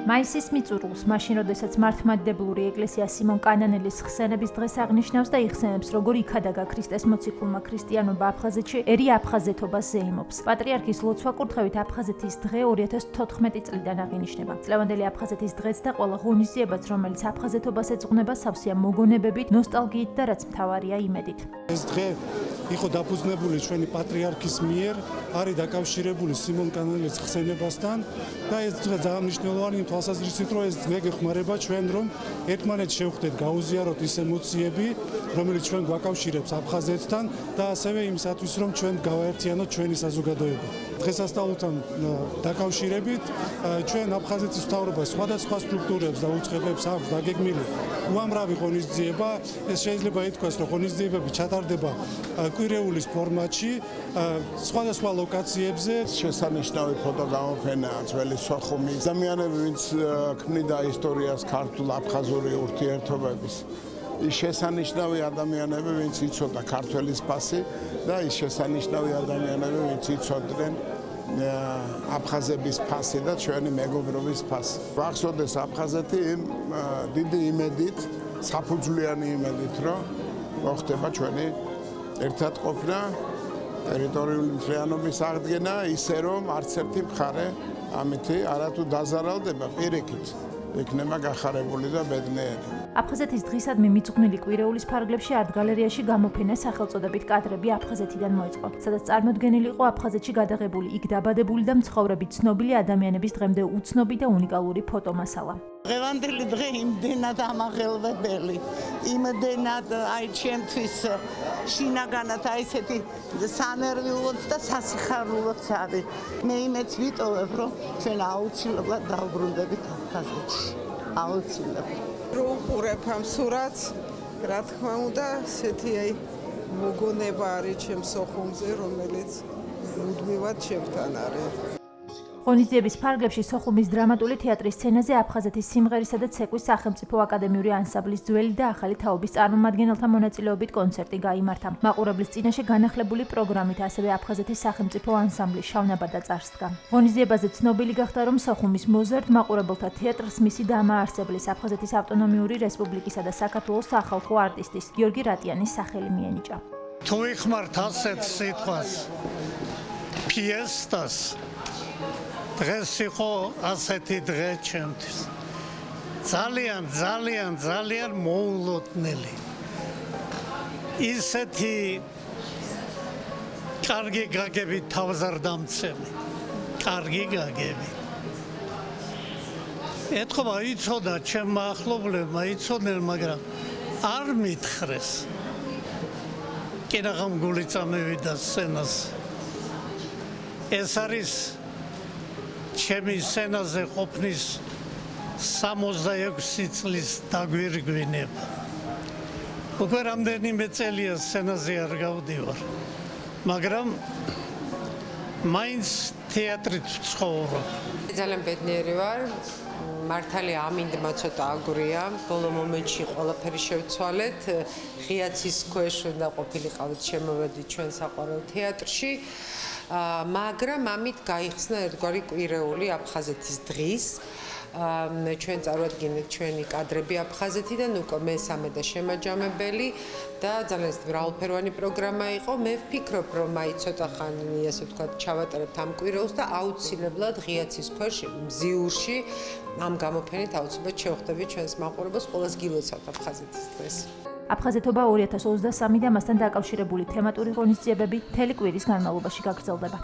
მაისის მიწურულს, მაშინ როდესაც მართლმადიდებლური ეკლესია სიმონ კანანელის ხსენების დღეს აღნიშნავს და იხსენებს, როგორ იქადაგა ქრისტეს მოციქულმა ქრისტიანობა აფხაზეთში, ერი აფხაზეთობას ზეიმობს. პატრიარქის ლოცვა-კურთხევით აფხაზეთის დღე 2014 წლიდან აღინიშნება. წლევანდელი აფხაზეთის დღეც და ყველა ღონისძიებაც, რომელიც აფხაზეთობას ეძღვნება, სავსეა მოგონებებით, ნოსტალგიით და რაც მთავარია იმედით. ეს დღე იყო დაფუძნებული ჩვენი პატრიარქის მიერ, არის დაკავშირებული სიმონ კანანელის ხსენებასთან და ეს დღე ძალიან მნიშვნელოვანი იმ თვალსაზრისით, რომ ეს დღე გეხმარება ჩვენ, რომ ერთმანეთს შევხვდეთ, გაუზიაროთ ის ემოციები, რომელიც ჩვენ გვაკავშირებს აფხაზეთთან და ასევე იმისათვის, რომ ჩვენ გავაერთიანოთ ჩვენი საზოგადოება. დღესასწაულთან დაკავშირებით ჩვენ აფხაზეთის მთავრობას სხვადასხვა სტრუქტურებს და უწყებებს აქვს დაგეგმილი უამრავი ღონისძიება. ეს შეიძლება ითქვას, რომ ღონისძიებები ჩატარდება კვირეულის ფორმატში, სხვადასხვა ლოკაციებზე. შესანიშნავი ფოტოგამოფენაა ძველი სოხუმის ადამიანები, ვინც ქმნიდა ისტორიას ქართულ-აფხაზური ურთიერთობების. ის შესანიშნავი ადამიანები, ვინც იცოდა ქართველის ფასი და ის შესანიშნავი ადამიანები, ვინც იცოდნენ აფხაზების ფასი და ჩვენი მეგობრობის ფასი. ვახსოვდეს აფხაზეთი იმ დიდი იმედით, საფუძვლიანი იმედით, რომ მოხდება ჩვენი ერთად ყოფნა, ტერიტორიული მთლიანობის აღდგენა, ისე რომ არც ერთი მხარე ამითი არათუ დაზარალდება, პირიქით იქნება გახარებული და ბედნიერი. აფხაზეთის დღისადმი მიძღვნილი კვირეულის ფარგლებში არტ-გალერეაში გამოფენა სახელწოდებით კადრები აფხაზეთიდან მოეწყო, სადაც წარმოდგენილი იყო აფხაზეთში გადაღებული, იქ დაბადებული და მცხოვრები ცნობილი ადამიანების დღემდე უცნობი და უნიკალური ფოტომასალა. დღევანდელი დღე იმდენად ამაღელვებელი, იმდენად აი ჩემთვის შინაგანად აი ესეთი სანერვიულოც და სასიხარულოც არის. მე იმეც ვიტოვებ, რომ ჩვენ აუცილებლად დავბრუნდებით აფხაზეთში. აუცილებლად. უყურებ ამ სურათს, რა თქმა უნდა, ესეთი აი მოგონება არის ჩემს სოხუმზე, რომელიც მუდმივად ჩემთან არის. ღონისძიების ფარგლებში სოხუმის დრამატული თეატრის სცენაზე აფხაზეთის სიმღერისა და ცეკვის სახელმწიფო აკადემიური ანსამბლის ძველი და ახალი თაობის წარმომადგენელთა მონაწილეობით კონცერტი გაიმართა. მაყურებლის წინაშე განახლებული პროგრამით ასევე აფხაზეთის სახელმწიფო ანსამბლი შავნაბადა წარსდგა. ღონისძიებაზე ცნობილი გახდა, რომ სოხუმის მოზარდ მაყურებელთა თეატრს მისი დამაარსებლის აფხაზეთის ავტონომიური რესპუბლიკისა და საქართველოს სახალხო არტისტის გიორგი რატიანის სახელი მიენიჭა. თუ იხმართ ასეთ სიტყვას ფიესტას დღეს იყო ასეთი დღე ჩემთვის. ძალიან მოულოდნელი. ისეთი კარგი გაგები თავს არ დამცემი. კარგი გაგები. ეთქობა იცოდა ჩემმა ახლობლებმა, იცოდნენ, მაგრამ არ მითხრეს. კინაღამ გული წამევიდა სცენას. ეს არის ჩემი სცენაზე ყოფნის 66 წლის დაგვირგვინება. უკვე რამდენიმე წელია სცენაზე არ გავდივარ, მაგრამ მაინც თეატრით ვცხოვრობ. ძალიან ბედნიერი ვარ. მართალია ამინდმა ცოტა აგურია, ბოლო მომენტში ყველაფერი შევცვალეთ. ღიაცის ქვეშ უნდა ყოფილიყავით შემოვედით ჩვენ საყვარელ თეატრში. მაგრამ ამით გაიხსნა ერთგვარი კვირეული აფხაზეთის დღის. ჩვენ წარვადგინეთ ჩვენი კადრები აფხაზეთიდან, უკვე მესამე და შემაჯამებელი და ძალიან მრავალფეროვანი პროგრამა იყო. მე ვფიქრობ, რომ აი ცოტა ხანი, ასე ვთქვათ, ჩავატარებთ ამ კვირეულს და აუცილებლად ღიაცის ქვეშ მზიურში ამ გამოფენით აუცილებლად შევხვდებით ჩვენს მაყურებელს, ყველას გილოცავთ აფხაზეთის დღეს. აფხაზეთობა 2023 და მასთან დაკავშირებული თემატური ღონისძიებები მთელი კვირის განმავლობაში გაგრძელდება.